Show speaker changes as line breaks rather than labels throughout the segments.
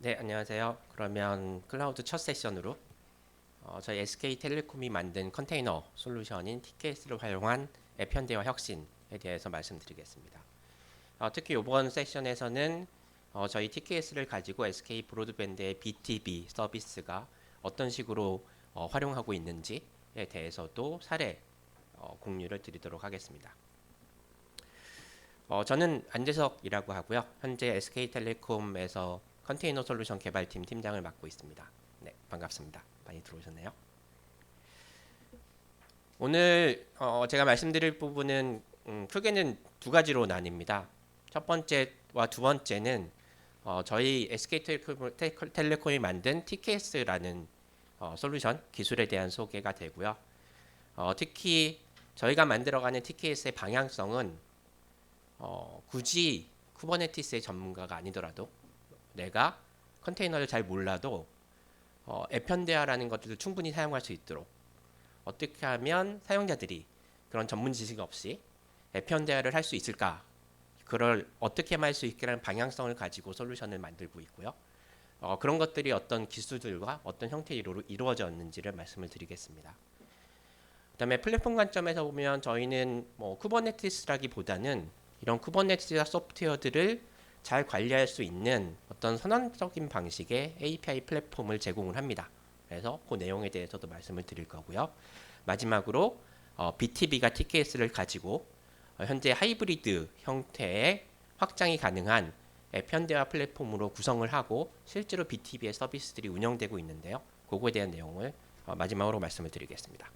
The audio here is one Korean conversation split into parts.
네, 안녕하세요. 그러면 클라우드 첫 세션으로 저희 SK텔레콤이 만든 컨테이너 솔루션인 TKS를 활용한 앱 현대화 혁신에 대해서 말씀드리겠습니다. 특히 이번 세션에서는 저희 TKS를 가지고 SK 브로드밴드의 BTB 서비스가 어떤 식으로 활용하고 있는지에 대해서도 사례 공유를 드리도록 하겠습니다. 저는 안재석이라고 하고요. 현재 SK텔레콤에서 컨테이너 솔루션 개발팀 팀장을 맡고 있습니다. 네, 반갑습니다. 많이 들어오셨네요. 오늘 제가 말씀드릴 부분은 크게는 두 가지로 나뉩니다. 첫 번째와 두 번째는 저희 SK텔레콤이 만든 TKS라는 솔루션 기술에 대한 소개가 되고요. 특히 저희가 만들어가는 TKS의 방향성은 굳이 쿠버네티스의 전문가가 아니더라도 내가 컨테이너를 잘 몰라도 앱 현대화라는 것들을 충분히 사용할 수 있도록 어떻게 하면 사용자들이 그런 전문 지식 없이 앱 현대화를 할 수 있을까? 그걸 어떻게 할 수 있게라는 방향성을 가지고 솔루션을 만들고 있고요. 그런 것들이 어떤 기술들과 어떤 형태로 이루어졌는지를 말씀을 드리겠습니다. 그다음에 플랫폼 관점에서 보면 저희는 쿠버네티스라기보다는 이런 쿠버네티스 소프트웨어들을 잘 관리할 수 있는 어떤 선언적인 방식의 API 플랫폼을 제공을 합니다. 그래서 그 내용에 대해서도 말씀을 드릴 거고요. 마지막으로 BTB가 TKS를 가지고 현재 하이브리드 형태의 확장이 가능한 앱 현대화 플랫폼으로 구성을 하고 실제로 BTB의 서비스들이 운영되고 있는데요. 그거에 대한 내용을 마지막으로 말씀을 드리겠습니다.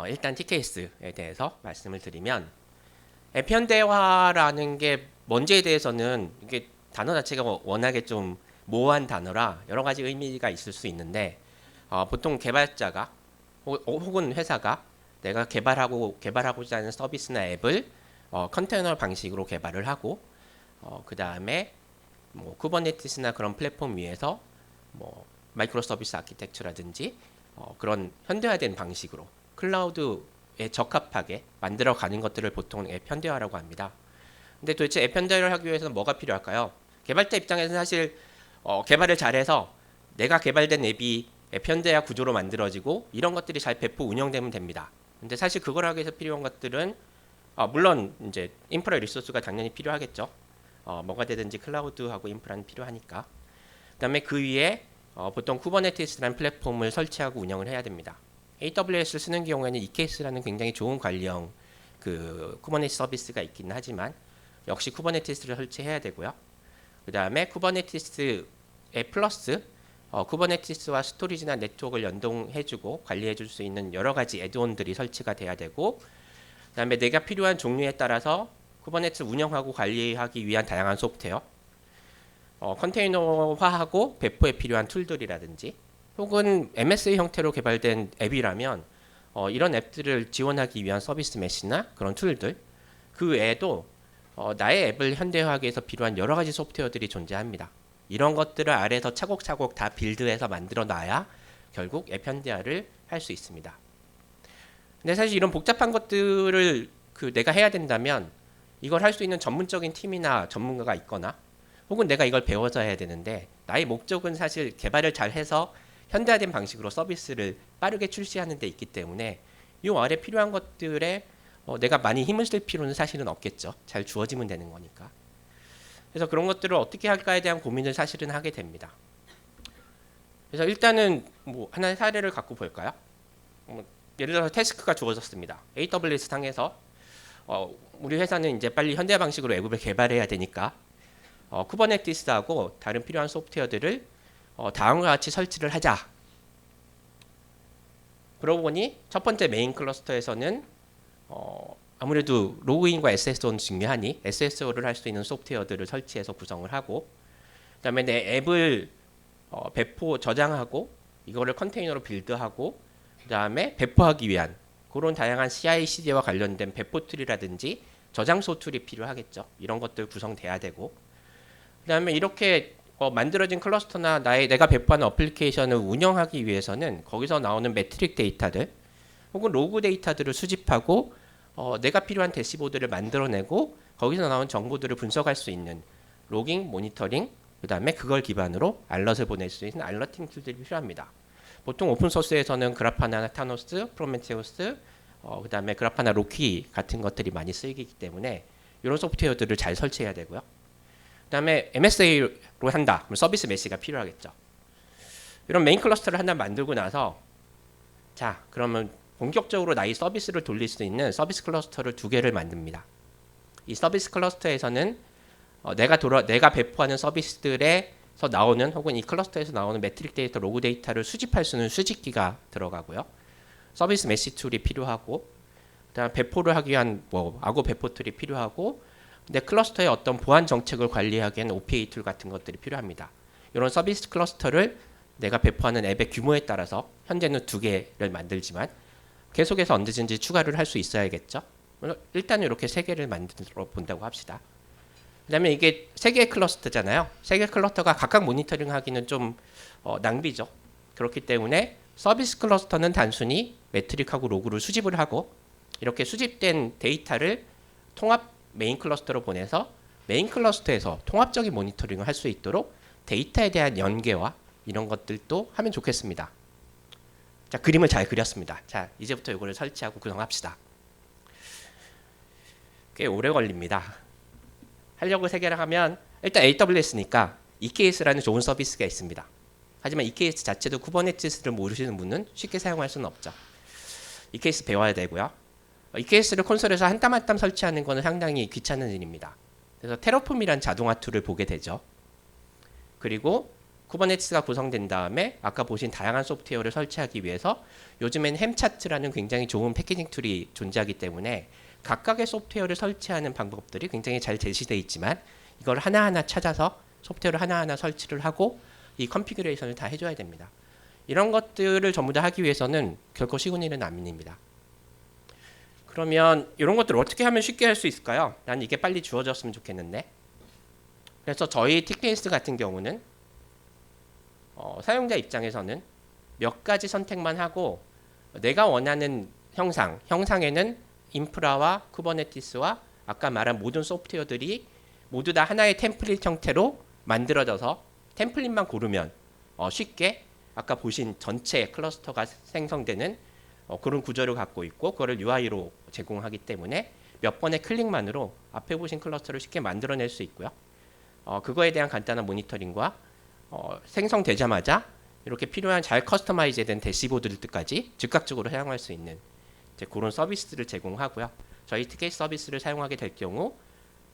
일단 TKS에 대해서 말씀을 드리면 앱 현대화라는 게 뭔지에 대해서는 이게 단어 자체가 워낙에 좀 모호한 단어라 여러 가지 의미가 있을 수 있는데 보통 개발자가 혹은 회사가 내가 개발하고자 하는 서비스나 앱을 컨테이너 방식으로 개발을 하고 그 다음에 쿠버네티스나 그런 플랫폼 위에서 마이크로 서비스 아키텍처라든지 그런 현대화된 방식으로 클라우드에 적합하게 만들어가는 것들을 보통 앱 현대화라고 합니다. 근데 도대체 앱 현대화를 하기 위해서는 뭐가 필요할까요? 개발자 입장에서는 사실 개발을 잘해서 내가 개발된 앱이 앱 현대화 구조로 만들어지고 이런 것들이 잘 배포 운영되면 됩니다. 근데 사실 그걸 하기 위해서 필요한 것들은 물론 이제 인프라 리소스가 당연히 필요하겠죠. 뭐가 되든지 클라우드하고 인프라는 필요하니까. 그다음에 그 위에 보통 쿠버네티스라는 플랫폼을 설치하고 운영을 해야 됩니다. AWS를 쓰는 경우에는 EKS라는 굉장히 좋은 관리형 그 쿠버네티스 서비스가 있기는 하지만 역시 쿠버네티스를 설치해야 되고요. 그 다음에 쿠버네티스에 플러스 쿠버네티스와 스토리지나 네트워크를 연동해주고 관리해줄 수 있는 여러 가지 애드온들이 설치가 돼야 되고, 그 다음에 내가 필요한 종류에 따라서 쿠버네티스 운영하고 관리하기 위한 다양한 소프트웨어, 컨테이너화하고 배포에 필요한 툴들이라든지, 혹은 MSA 형태로 개발된 앱이라면 이런 앱들을 지원하기 위한 서비스 메시나 그런 툴들, 그 외에도 나의 앱을 현대화하기 위해서 필요한 여러 가지 소프트웨어들이 존재합니다. 이런 것들을 아래에서 차곡차곡 다 빌드해서 만들어 놔야 결국 앱 현대화를 할 수 있습니다. 근데 사실 이런 복잡한 것들을 내가 해야 된다면 이걸 할 수 있는 전문적인 팀이나 전문가가 있거나 혹은 내가 이걸 배워서 해야 되는데, 나의 목적은 사실 개발을 잘 해서 현대화된 방식으로 서비스를 빠르게 출시하는 데 있기 때문에 이 아래 필요한 것들에 내가 많이 힘을 쓸 필요는 사실은 없겠죠. 잘 주어지면 되는 거니까. 그래서 그런 것들을 어떻게 할까에 대한 고민을 사실은 하게 됩니다. 그래서 일단은 하나의 사례를 갖고 볼까요? 예를 들어서 태스크가 주어졌습니다. AWS 상에서 우리 회사는 이제 빨리 현대화 방식으로 앱을 개발해야 되니까 쿠버네티스하고 다른 필요한 소프트웨어들을 다음과 같이 설치를 하자. 그러고 보니 첫 번째 메인 클러스터에서는 아무래도 로그인과 SSO는 중요하니 SSO를 할 수 있는 소프트웨어들을 설치해서 구성을 하고, 그 다음에 내 앱을 배포 저장하고 이거를 컨테이너로 빌드하고 그 다음에 배포하기 위한 그런 다양한 CI/CD와 관련된 배포 툴이라든지 저장소 툴이 필요하겠죠. 이런 것들 구성돼야 되고, 그 다음에 이렇게 만들어진 클러스터나 내가 배포하는 어플리케이션을 운영하기 위해서는 거기서 나오는 매트릭 데이터들 혹은 로그 데이터들을 수집하고 내가 필요한 대시보드를 만들어내고 거기서 나온 정보들을 분석할 수 있는 로깅, 모니터링, 그 다음에 그걸 기반으로 알럿을 보낼 수 있는 알러팅 툴들이 필요합니다. 보통 오픈소스에서는 그라파나, 타노스, 프로메테우스, 그 다음에 그라파나 로키 같은 것들이 많이 쓰이기 때문에 이런 소프트웨어들을 잘 설치해야 되고요. 그 다음에 MSA로 한다. 그럼 서비스 메시가 필요하겠죠. 이런 메인 클러스터를 하나 만들고 나서 자, 그러면 본격적으로 나의 서비스를 돌릴 수 있는 서비스 클러스터를 2개를 만듭니다. 이 서비스 클러스터에서는 내가 배포하는 서비스들에서 나오는 혹은 이 클러스터에서 나오는 매트릭 데이터, 로그 데이터를 수집할 수 있는 수집기가 들어가고요. 서비스 메시 툴이 필요하고, 그다음 배포를 하기 위한 악어 배포 툴이 필요하고, 근데 클러스터의 어떤 보안 정책을 관리하기에는 OPA 툴 같은 것들이 필요합니다. 이런 서비스 클러스터를 내가 배포하는 앱의 규모에 따라서 현재는 2개를 만들지만 계속해서 언제든지 추가를 할 수 있어야겠죠. 일단 이렇게 3개를 만들어 본다고 합시다. 그 다음에 이게 3개의 클러스터잖아요. 3개의 클러스터가 각각 모니터링 하기는 좀 낭비죠. 그렇기 때문에 서비스 클러스터는 단순히 매트릭하고 로그를 수집을 하고 이렇게 수집된 데이터를 통합 메인 클러스터로 보내서 메인 클러스터에서 통합적인 모니터링을 할 수 있도록 데이터에 대한 연계와 이런 것들도 하면 좋겠습니다. 자, 그림을 잘 그렸습니다. 자, 이제부터 이거를 설치하고 구성합시다. 꽤 오래 걸립니다. 하려고 3개를 하면 일단 AWS니까 EKS라는 좋은 서비스가 있습니다. 하지만 EKS 자체도 쿠버네티스를 모르시는 분은 쉽게 사용할 수는 없죠. EKS 배워야 되고요. EKS를 콘솔에서 한 땀 한 땀 설치하는 것은 상당히 귀찮은 일입니다. 그래서 테러폼이란 자동화 툴을 보게 되죠. 그리고 쿠버네티스가 구성된 다음에 아까 보신 다양한 소프트웨어를 설치하기 위해서 요즘엔 햄차트라는 굉장히 좋은 패키징 툴이 존재하기 때문에 각각의 소프트웨어를 설치하는 방법들이 굉장히 잘 제시되어 있지만 이걸 하나하나 찾아서 소프트웨어를 하나하나 설치를 하고 이 컨피그레이션을 다 해줘야 됩니다. 이런 것들을 전부 다 하기 위해서는 결코 쉬운 일은 아닙니다. 그러면 이런 것들을 어떻게 하면 쉽게 할 수 있을까요? 난 이게 빨리 주어졌으면 좋겠는데. 그래서 저희 티켓스 같은 경우는 사용자 입장에서는 몇 가지 선택만 하고 내가 원하는 형상에는 인프라와 쿠버네티스와 아까 말한 모든 소프트웨어들이 모두 다 하나의 템플릿 형태로 만들어져서 템플릿만 고르면 쉽게 아까 보신 전체 클러스터가 생성되는 그런 구조를 갖고 있고 그거를 UI로 제공하기 때문에 몇 번의 클릭만으로 앞에 보신 클러스터를 쉽게 만들어낼 수 있고요. 그거에 대한 간단한 모니터링과 생성되자마자 이렇게 필요한 잘 커스터마이즈 된 대시보드들까지 즉각적으로 사용할 수 있는 그런 서비스를 제공하고요. 저희 티켓 서비스를 사용하게 될 경우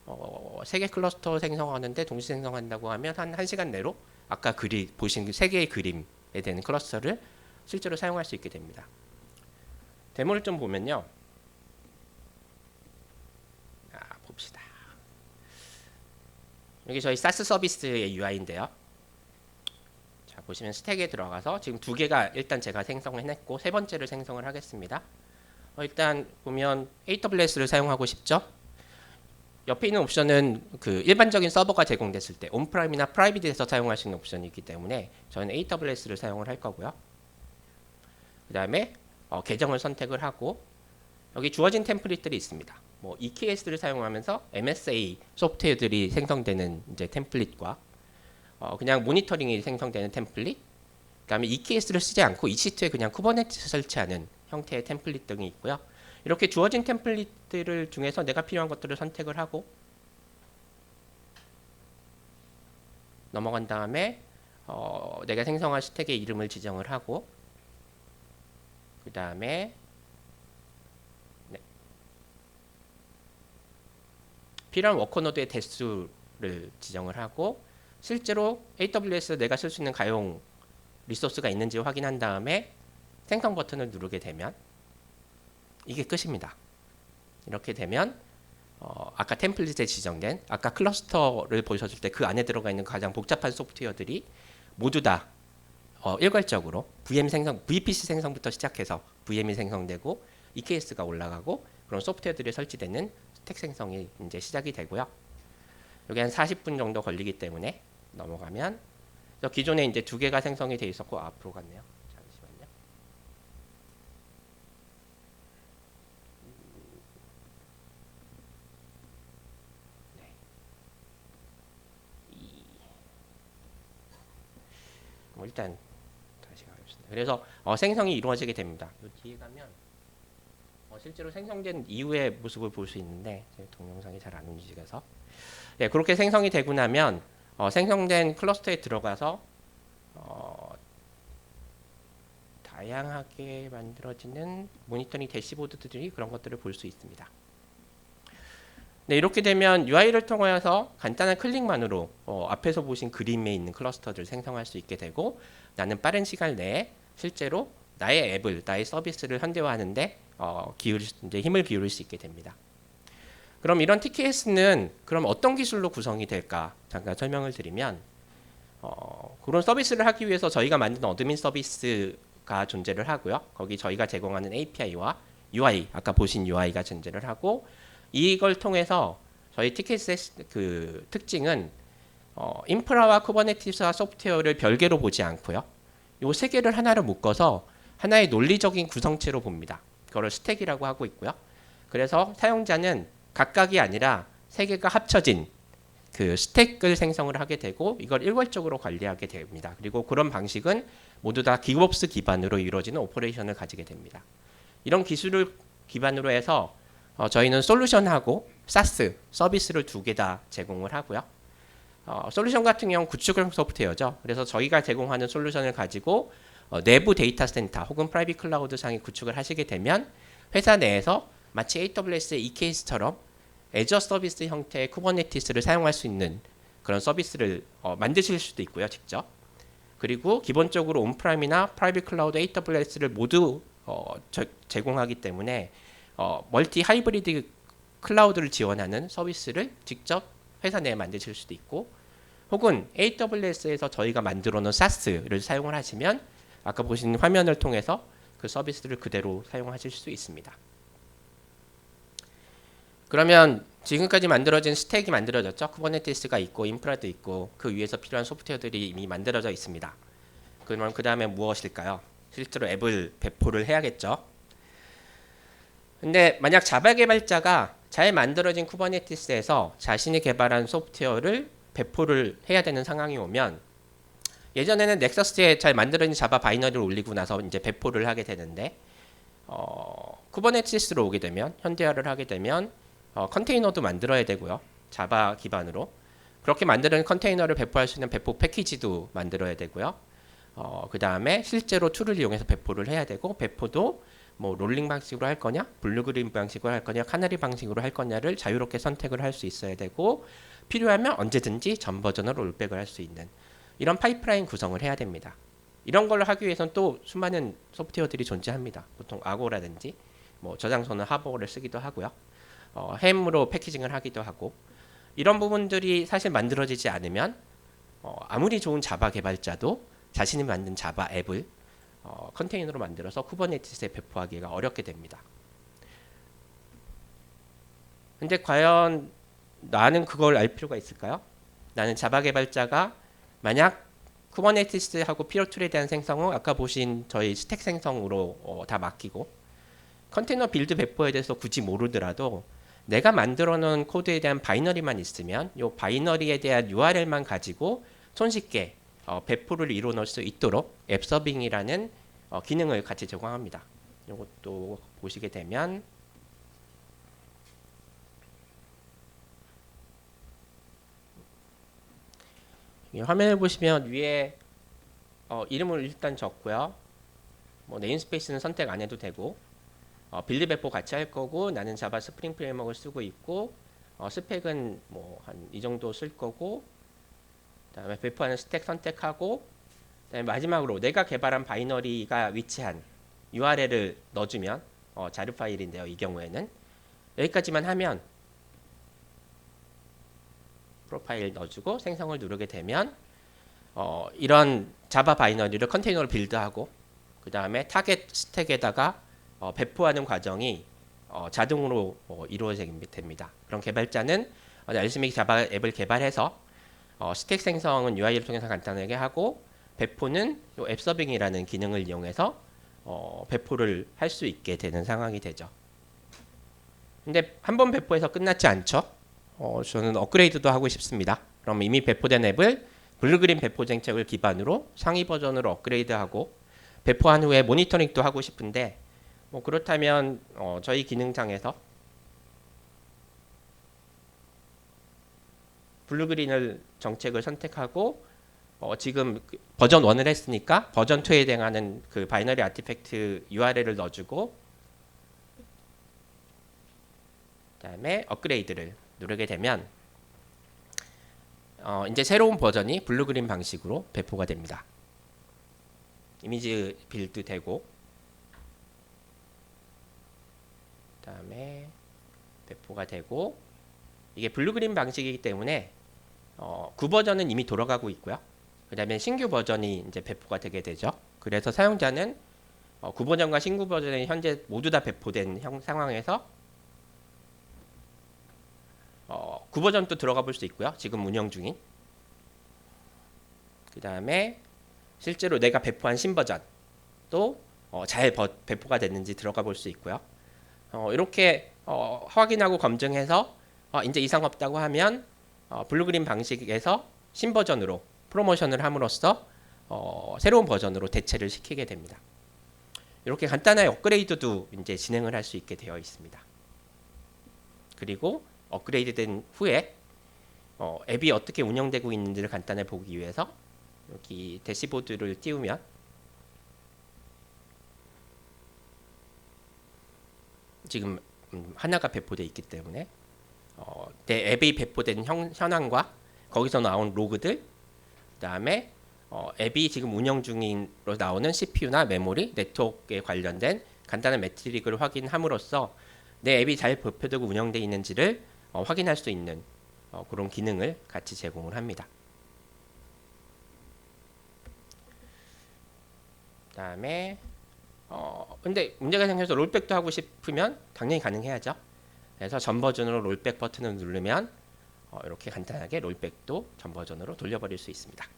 3개 클러스터 생성하는데 동시 생성한다고 하면 한 1시간 내로 아까 보신 3개의 그림에 대한 클러스터를 실제로 사용할 수 있게 됩니다. 데모를 좀 보면요. 봅시다. 여기 저희 사스 서비스의 UI인데요. 자, 보시면 스택에 들어가서 지금 2개가 일단 제가 생성을 해냈고 3번째를 생성을 하겠습니다. 일단 보면 AWS를 사용하고 싶죠. 옆에 있는 옵션은 그 일반적인 서버가 제공됐을 때 온프라임이나 프라이빗에서 사용할 수 있는 옵션이 있기 때문에 저는 AWS를 사용을 할 거고요. 그 다음에 계정을 선택을 하고 여기 주어진 템플릿들이 있습니다. EKS를 사용하면서 MSA 소프트웨어들이 생성되는 이제 템플릿과 그냥 모니터링이 생성되는 템플릿, 그다음에 EKS를 쓰지 않고 EC2에 그냥 쿠버네티스 설치하는 형태의 템플릿 등이 있고요. 이렇게 주어진 템플릿들 중에서 내가 필요한 것들을 선택을 하고 넘어간 다음에 내가 생성한 스택의 이름을 지정을 하고 그 다음에 필요한 워커노드의 대수를 지정을 하고 실제로 AWS에 내가 쓸 수 있는 가용 리소스가 있는지 확인한 다음에 생성 버튼을 누르게 되면 이게 끝입니다. 이렇게 되면 아까 템플릿에 지정된 아까 클러스터를 보셨을 때 그 안에 들어가 있는 가장 복잡한 소프트웨어들이 모두 다 일괄적으로 VPC 생성부터 시작해서 VM이 생성되고 EKS가 올라가고 그런 소프트웨어들이 설치되는 스택 생성이 이제 시작이 되고요. 여기 한 40분 정도 걸리기 때문에 넘어가면 기존에 이제 2개가 생성이 돼 있었고 앞으로 갔네요. 잠시만요. 네. 일단 다시 가겠습니다. 그래서 생성이 이루어지게 됩니다. 요 뒤에 가면 실제로 생성된 이후의 모습을 볼 수 있는데 제 동영상이 잘 안 움직여서 네, 그렇게 생성이 되고 나면 생성된 클러스터에 들어가서 다양하게 만들어지는 모니터링 대시보드들이 그런 것들을 볼 수 있습니다. 네, 이렇게 되면 UI를 통해서 간단한 클릭만으로 앞에서 보신 그림에 있는 클러스터들을 생성할 수 있게 되고 나는 빠른 시간 내에 실제로 나의 앱을, 나의 서비스를 현대화하는데 이제 힘을 기울일 수 있게 됩니다. 그럼 이런 TKS는 그럼 어떤 기술로 구성이 될까 잠깐 설명을 드리면 그런 서비스를 하기 위해서 저희가 만든 어드민 서비스가 존재를 하고요. 거기 저희가 제공하는 API와 UI, 아까 보신 UI가 존재를 하고 이걸 통해서 저희 TKS의 그 특징은 인프라와 쿠버네티스와 소프트웨어를 별개로 보지 않고요. 이 세 개를 하나로 묶어서 하나의 논리적인 구성체로 봅니다. 그거를 스택이라고 하고 있고요. 그래서 사용자는 각각이 아니라 세 개가 합쳐진 그 스택을 생성을 하게 되고 이걸 일괄적으로 관리하게 됩니다. 그리고 그런 방식은 모두 다 기업스 기반으로 이루어지는 오퍼레이션을 가지게 됩니다. 이런 기술을 기반으로 해서 저희는 솔루션하고 SaaS 서비스를 두 개 다 제공을 하고요. 솔루션 같은 경우는 구축형 소프트웨어죠. 그래서 저희가 제공하는 솔루션을 가지고 내부 데이터 센터 혹은 프라이빗 클라우드 상에 구축을 하시게 되면 회사 내에서 마치 AWS의 EKS처럼 애저 서비스 형태의 쿠버네티스를 사용할 수 있는 그런 서비스를 만드실 수도 있고요, 직접. 그리고 기본적으로 온프라임이나 프라이빗 클라우드 AWS를 모두 제공하기 때문에 멀티 하이브리드 클라우드를 지원하는 서비스를 직접 회사 내에 만드실 수도 있고 혹은 AWS에서 저희가 만들어 놓은 SaaS를 사용을 하시면 아까 보신 화면을 통해서 그 서비스를 그대로 사용하실 수 있습니다. 그러면 지금까지 만들어진 스택이 만들어졌죠. 쿠버네티스가 있고 인프라도 있고 그 위에서 필요한 소프트웨어들이 이미 만들어져 있습니다. 그럼 그 다음에 무엇일까요? 실제로 앱을 배포를 해야겠죠. 근데 만약 자바 개발자가 잘 만들어진 쿠버네티스에서 자신이 개발한 소프트웨어를 배포를 해야 되는 상황이 오면 예전에는 넥서스에 잘 만들어진 자바 바이너리를 올리고 나서 이제 배포를 하게 되는데 쿠버네티스로 오게 되면 현대화를 하게 되면 컨테이너도 만들어야 되고요. 자바 기반으로 그렇게 만드는 컨테이너를 배포할 수 있는 배포 패키지도 만들어야 되고요. 그 다음에 실제로 툴을 이용해서 배포를 해야 되고 배포도 뭐 롤링 방식으로 할 거냐, 블루그린 방식으로 할 거냐, 카나리 방식으로 할 거냐를 자유롭게 선택을 할 수 있어야 되고 필요하면 언제든지 전 버전으로 롤백을 할 수 있는 이런 파이프라인 구성을 해야 됩니다. 이런 걸 하기 위해서는 또 수많은 소프트웨어들이 존재합니다. 보통 아고라든지 뭐 저장소는 하버를 쓰기도 하고요. 햄으로 패키징을 하기도 하고 이런 부분들이 사실 만들어지지 않으면 아무리 좋은 자바 개발자도 자신이 만든 자바 앱을 컨테이너로 만들어서 쿠버네티스에 배포하기가 어렵게 됩니다. 근데 과연 나는 그걸 알 필요가 있을까요? 나는 자바 개발자가 만약 쿠버네티스하고 피어툴에 대한 생성은 아까 보신 저희 스택 생성으로 다 맡기고 컨테이너 빌드 배포에 대해서 굳이 모르더라도 내가 만들어 놓은 코드에 대한 바이너리만 있으면 이 바이너리에 대한 URL만 가지고 손쉽게 배포를 이루어 놓을 수 있도록 앱 서빙이라는 기능을 같이 제공합니다. 이것도 보시게 되면 화면을 보시면 위에 이름을 일단 적고요. 뭐 네임스페이스는 선택 안 해도 되고 빌드 배포 같이 할 거고 나는 자바 스프링 프레임워크를 쓰고 있고 스펙은 뭐 한 이 정도 쓸 거고 그다음에 배포하는 스택 선택하고 그다음에 마지막으로 내가 개발한 바이너리가 위치한 URL을 넣어주면 자료 파일인데요. 이 경우에는 여기까지만 하면 프로파일 넣어주고 생성을 누르게 되면 이런 자바 바이너리를 컨테이너로 빌드하고 그 다음에 타겟 스택에다가 배포하는 과정이 자동으로 이루어지게 됩니다. 그럼 개발자는 열심히 자바 앱을 개발해서 스택 생성은 UI를 통해서 간단하게 하고 배포는 앱 서빙이라는 기능을 이용해서 배포를 할 수 있게 되는 상황이 되죠. 근데 한번 배포해서 끝났지 않죠. 저는 업그레이드도 하고 싶습니다. 그럼 이미 배포된 앱을 블루그린 배포 정책을 기반으로 상위 버전으로 업그레이드하고 배포한 후에 모니터링도 하고 싶은데 뭐 그렇다면 저희 기능창에서 블루그린을 정책을 선택하고 지금 버전 1을 했으니까 버전 2에 해당하는 그 바이너리 아티팩트 URL을 넣어주고 그다음에 업그레이드를 누르게 되면 이제 새로운 버전이 블루그린 방식으로 배포가 됩니다. 이미지 빌드 되고 그다음에 배포가 되고 이게 블루그린 방식이기 때문에 9버전은 이미 돌아가고 있고요. 그다음에 신규 버전이 이제 배포가 되게 되죠. 그래서 사용자는 9버전과 신규 버전이 현재 모두 다 배포된 상황에서 9버전도 들어가 볼 수 있고요. 지금 운영 중인. 그다음에 실제로 내가 배포한 신버전도 잘 배포가 됐는지 들어가 볼 수 있고요. 이렇게 확인하고 검증해서 이제 이상 없다고 하면 블루그린 방식에서 신버전으로 프로모션을 함으로써 새로운 버전으로 대체를 시키게 됩니다. 이렇게 간단한 업그레이드도 이제 진행을 할 수 있게 되어 있습니다. 그리고 업그레이드된 후에 앱이 어떻게 운영되고 있는지를 간단히 보기 위해서 여기 대시보드를 띄우면 지금 하나가 배포되어 있기 때문에 내 앱이 배포된 현황과 거기서 나온 로그들 그다음에 앱이 지금 운영 중인로 나오는 CPU나 메모리, 네트워크에 관련된 간단한 매트릭을 확인함으로써 내 앱이 잘 배포되고 운영되어 있는지를 확인할 수 있는 그런 기능을 같이 제공을 합니다. 그다음에 근데 문제가 생겨서 롤백도 하고 싶으면 당연히 가능해야죠. 그래서 전 버전으로 롤백 버튼을 누르면 이렇게 간단하게 롤백도 전 버전으로 돌려버릴 수 있습니다.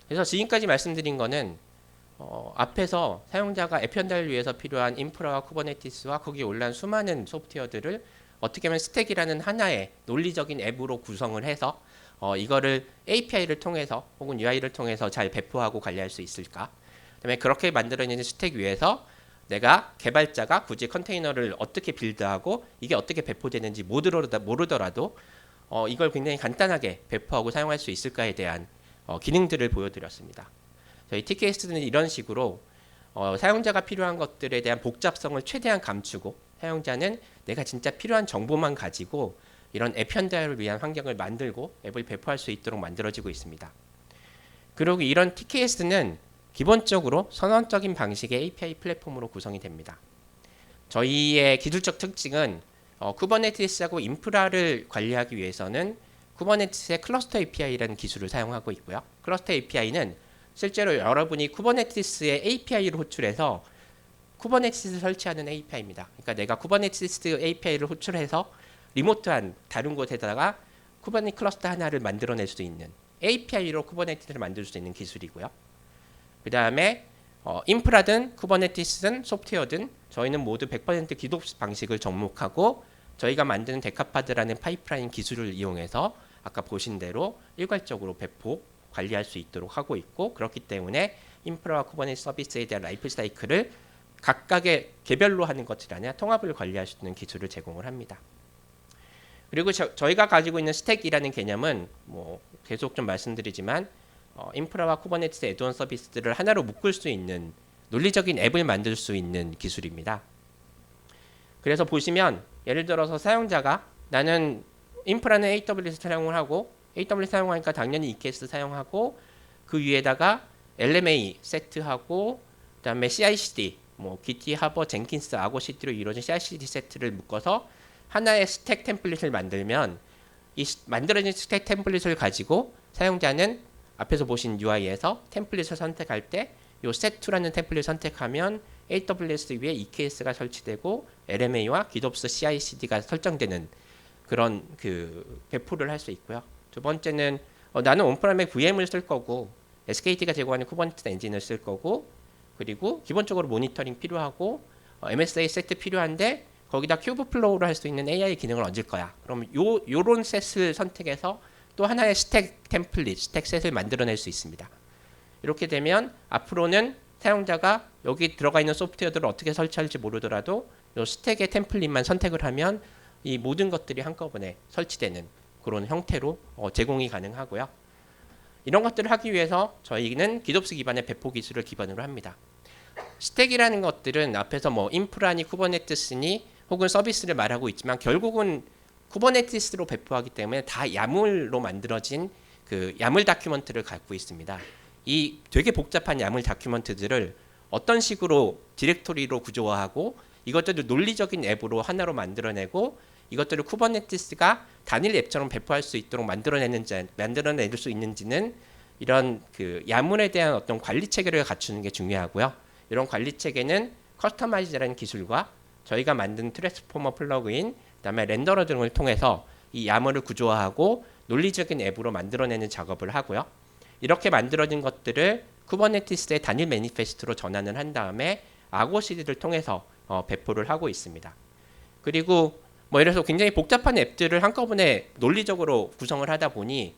그래서 지금까지 말씀드린 거는 앞에서 사용자가 앱 현달을 위해서 필요한 인프라와 쿠버네티스와 거기에 올라온 수많은 소프트웨어들을 어떻게 하면 스택이라는 하나의 논리적인 앱으로 구성을 해서 이거를 API를 통해서 혹은 UI를 통해서 잘 배포하고 관리할 수 있을까? 그다음에 그렇게 만들어내는 스택 위에서 내가 개발자가 굳이 컨테이너를 어떻게 빌드하고 이게 어떻게 배포되는지 모르더라도 이걸 굉장히 간단하게 배포하고 사용할 수 있을까에 대한 기능들을 보여드렸습니다. 저희 TKS는 이런 식으로 사용자가 필요한 것들에 대한 복잡성을 최대한 감추고 사용자는 내가 진짜 필요한 정보만 가지고 이런 앱 현대화를 위한 환경을 만들고 앱을 배포할 수 있도록 만들어지고 있습니다. 그리고 이런 TKS는 기본적으로 선언적인 방식의 API 플랫폼으로 구성이 됩니다. 저희의 기술적 특징은 쿠버네티스하고 인프라를 관리하기 위해서는 쿠버네티스의 클러스터 API라는 기술을 사용하고 있고요. 클러스터 API는 실제로 여러분이 쿠버네티스의 API를 호출해서 쿠버네티스를 설치하는 API입니다. 그러니까 내가 쿠버네티스 API를 호출해서 리모트한 다른 곳에다가 쿠버네티스 클러스터 하나를 만들어낼 수 있는 API로 쿠버네티스를 만들 수 있는 기술이고요. 그 다음에 인프라든 쿠버네티스든 소프트웨어든 저희는 모두 100% 기도스 방식을 접목하고 저희가 만드는 데카파드라는 파이프라인 기술을 이용해서 아까 보신 대로 일괄적으로 배포 관리할 수 있도록 하고 있고 그렇기 때문에 인프라와 쿠버네티스 서비스에 대한 라이프 사이클을 각각의 개별로 하는 것이 아니라 통합을 관리할 수 있는 기술을 제공을 합니다. 그리고 저희가 가지고 있는 스택이라는 개념은 뭐 계속 좀 말씀드리지만 인프라와 쿠버네티스 애드온 서비스들을 하나로 묶을 수 있는 논리적인 앱을 만들 수 있는 기술입니다. 그래서 보시면 예를 들어서 사용자가 나는 인프라는 AWS 사용을 하고 AWS 사용하니까 당연히 EKS 사용하고 그 위에다가 LMA 세트하고 그다음에 CI/CD 뭐 GitHub, 젠킨스, 아고 CD로 이루어진 CI/CD 세트를 묶어서 하나의 스택 템플릿을 만들면 이 만들어진 스택 템플릿을 가지고 사용자는 앞에서 보신 UI에서 템플릿을 선택할 때 이 set2라는 템플릿을 선택하면 AWS 위에 EKS가 설치되고 LMA와 GitOps CI/CD가 설정되는 그런 그 배포를 할 수 있고요. 두 번째는 나는 온프라임에 VM을 쓸 거고 SKT가 제공하는 쿠버네티스 엔진을 쓸 거고 그리고 기본적으로 모니터링 필요하고 MSA 세트 필요한데 거기다 큐브플로우로 할 수 있는 AI 기능을 얹을 거야. 그럼 요런 셋을 선택해서 또 하나의 스택 템플릿, 스택 셋을 만들어낼 수 있습니다. 이렇게 되면 앞으로는 사용자가 여기 들어가 있는 소프트웨어들을 어떻게 설치할지 모르더라도 이 스택의 템플릿만 선택을 하면 이 모든 것들이 한꺼번에 설치되는 그런 형태로 제공이 가능하고요. 이런 것들을 하기 위해서 저희는 기덥스 기반의 배포 기술을 기반으로 합니다. 스택이라는 것들은 앞에서 뭐 인프라니 쿠버네티스니 혹은 서비스를 말하고 있지만 결국은 쿠버네티스로 배포하기 때문에 다 야물로 만들어진 그 야물 다큐먼트를 갖고 있습니다. 이 되게 복잡한 야물 다큐먼트들을 어떤 식으로 디렉토리로 구조화하고 이것들을 논리적인 앱으로 하나로 만들어내고 이것들을 쿠버네티스가 단일 앱처럼 배포할 수 있도록 만들어낼 수 있는지는 이런 그 야물에 대한 어떤 관리 체계를 갖추는 게 중요하고요. 이런 관리 체계는 커스터마이즈라는 기술과 저희가 만든 트랜스포머 플러그인, 그다음에 렌더러 등을 통해서 이 야물을 구조화하고 논리적인 앱으로 만들어내는 작업을 하고요. 이렇게 만들어진 것들을 쿠버네티스의 단일 매니페스트로 전환을 한 다음에 아고 CD를 통해서 배포를 하고 있습니다. 그리고 뭐 이래서 굉장히 복잡한 앱들을 한꺼번에 논리적으로 구성을 하다 보니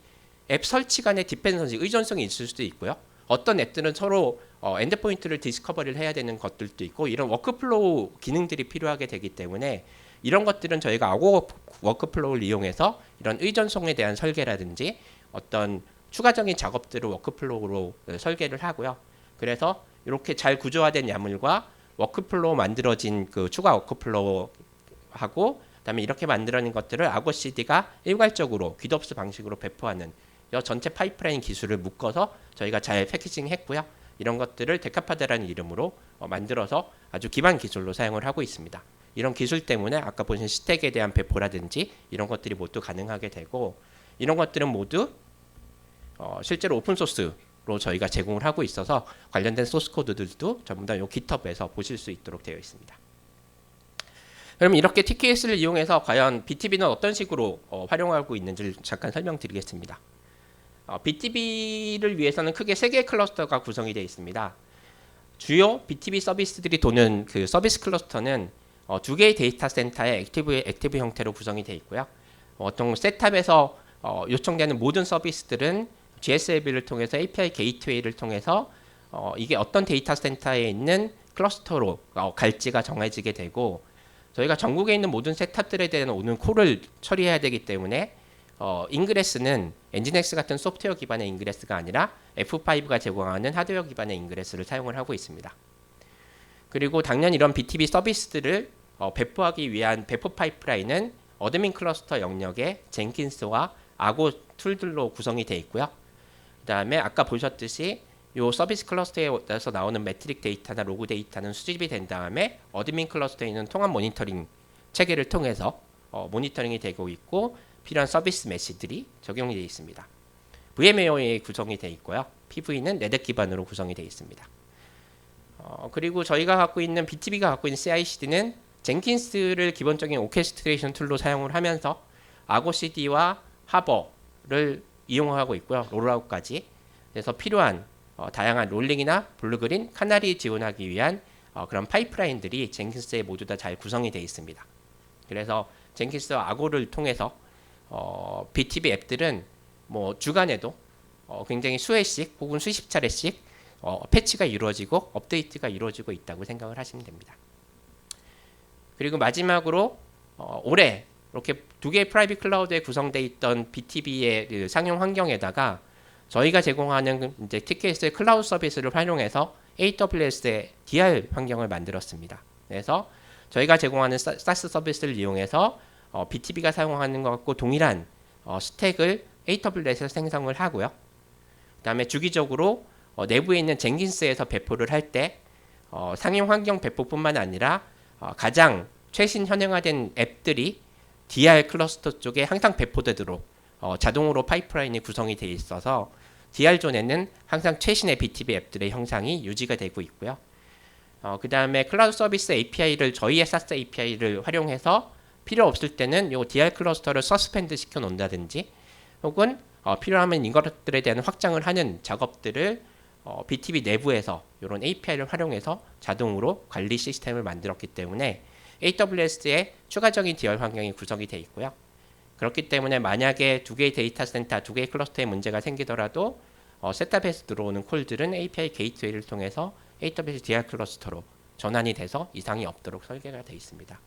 앱 설치 간의 디펜던시, 의존성이 있을 수도 있고요. 어떤 앱들은 서로 엔드포인트를 디스커버리를 해야 되는 것들도 있고 이런 워크플로우 기능들이 필요하게 되기 때문에 이런 것들은 저희가 아고 워크플로우를 이용해서 이런 의존성에 대한 설계라든지 어떤 추가적인 작업들을 워크플로우로 설계를 하고요. 그래서 이렇게 잘 구조화된 야물과 워크플로우 만들어진 그 추가 워크플로우하고 그다음에 이렇게 만들어낸 것들을 아고 CD가 일괄적으로 기덥스 방식으로 배포하는 이 전체 파이프라인 기술을 묶어서 저희가 잘 패키징했고요. 이런 것들을 데카파드라는 이름으로 만들어서 아주 기반 기술로 사용을 하고 있습니다. 이런 기술 때문에 아까 보신 스택에 대한 배포라든지 이런 것들이 모두 가능하게 되고 이런 것들은 모두 실제로 오픈소스로 저희가 제공을 하고 있어서 관련된 소스 코드들도 전부 다 이 GitHub에서 보실 수 있도록 되어 있습니다. 그럼 이렇게 TKS를 이용해서 과연 BTB는 어떤 식으로 활용하고 있는지를 잠깐 설명드리겠습니다. BTB를 위해서는 크게 3개의 클러스터가 구성이 되어 있습니다. 주요 BTB 서비스들이 도는 그 서비스 클러스터는 2개의 데이터 센터의 액티브 형태로 구성이 되어 있고요. 어떤 셋탑에서 요청되는 모든 서비스들은 GSLV를 통해서 API 게이트웨이를 통해서 이게 어떤 데이터 센터에 있는 클러스터로 갈지가 정해지게 되고 저희가 전국에 있는 모든 셋탑들에 대한 오는 콜을 처리해야 되기 때문에 인그레스는 엔진엑스 같은 소프트웨어 기반의 인그레스가 아니라 F5가 제공하는 하드웨어 기반의 인그레스를 사용을 하고 있습니다. 그리고 당연히 이런 BTB 서비스들을 배포하기 위한 배포 파이프라인은 어드민 클러스터 영역의 젠킨스와 아고 툴들로 구성이 되어 있고요. 그 다음에 아까 보셨듯이 이 서비스 클러스터에서 나오는 매트릭 데이터나 로그 데이터는 수집이 된 다음에 어드민 클러스터에 있는 통합 모니터링 체계를 통해서 모니터링이 되고 있고 필요한 서비스 메시들이 적용이 되어 있습니다. VMware에 구성이 되어 있고요. PV는 레드 기반으로 구성이 되어 있습니다. 그리고 저희가 갖고 있는 BTB가 갖고 있는 CI/CD는 젠킨스를 기본적인 오케스트레이션 툴로 사용을 하면서 아고 CD와 하버를 이용하고 있고요. 롤아웃까지. 그래서 필요한 다양한 롤링이나 블루그린, 카나리 지원하기 위한 그런 파이프라인들이 젠킨스에 모두 다 잘 구성이 되어 있습니다. 그래서 젠킨스와 아고를 통해서 BTB 앱들은 뭐 주간에도 굉장히 수회씩 혹은 수십 차례씩 패치가 이루어지고 업데이트가 이루어지고 있다고 생각을 하시면 됩니다. 그리고 마지막으로 올해 이렇게 2개의 프라이빗 클라우드에 구성되어 있던 BTB의 그 상용 환경에다가 저희가 제공하는 이제 TKS의 클라우드 서비스를 활용해서 AWS의 DR 환경을 만들었습니다. 그래서 저희가 제공하는 사스 서비스를 이용해서 BTB가 사용하는 것과 동일한 스택을 AWS에서 생성을 하고요. 그 다음에 주기적으로 내부에 있는 젠킨스에서 배포를 할 때 상용 환경 배포뿐만 아니라 가장 최신 현행화된 앱들이 DR 클러스터 쪽에 항상 배포되도록 자동으로 파이프라인이 구성이 되어 있어서 DR존에는 항상 최신의 BTB 앱들의 형상이 유지가 되고 있고요. 그 다음에 클라우드 서비스 API를 저희의 SaaS API를 활용해서 필요 없을 때는 이 DR 클러스터를 서스펜드 시켜 놓는다든지 혹은 필요하면 이것들에 대한 확장을 하는 작업들을 BTB 내부에서 이런 API를 활용해서 자동으로 관리 시스템을 만들었기 때문에 AWS의 추가적인 DR 환경이 구성이 되어 있고요. 그렇기 때문에 만약에 두 개의 데이터 센터, 두 개의 클러스터에 문제가 생기더라도 셋탑에서 들어오는 콜들은 API 게이트웨이를 통해서 AWS DR 클러스터로 전환이 돼서 이상이 없도록 설계가 되어 있습니다.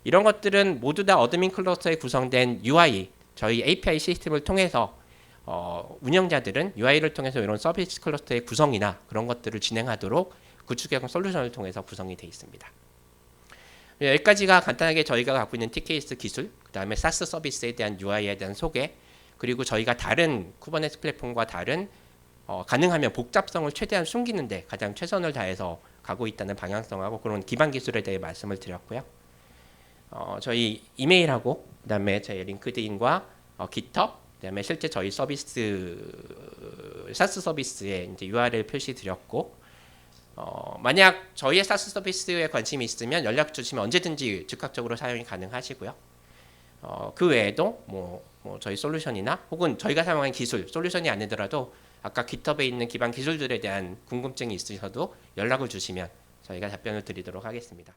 이런 것들은 모두 다 어드민 클러스터에 구성된 UI, 저희 API 시스템을 통해서 운영자들은 UI를 통해서 이런 서비스 클러스터의 구성이나 그런 것들을 진행하도록 구축형 솔루션을 통해서 구성이 되어 있습니다. 여기까지가 간단하게 저희가 갖고 있는 TKS 기술, 그 다음에 SaaS 서비스에 대한 UI에 대한 소개, 그리고 저희가 다른 쿠버네티스 플랫폼과 다른 가능하면 복잡성을 최대한 숨기는데 가장 최선을 다해서 가고 있다는 방향성하고 그런 기반 기술에 대해 말씀을 드렸고요. 저희 이메일하고 그다음에 저희 링크드인과 GitHub, 그다음에 실제 저희 서비스 SaaS 서비스에 이제 URL 표시 드렸고, 만약 저희의 SaaS 서비스에 관심이 있으면 연락 주시면 언제든지 즉각적으로 사용이 가능하시고요. 그 외에도 뭐 저희 솔루션이나 혹은 저희가 사용하는 기술, 솔루션이 아니더라도 아까 GitHub에 있는 기반 기술들에 대한 궁금증이 있으셔도 연락을 주시면 저희가 답변을 드리도록 하겠습니다.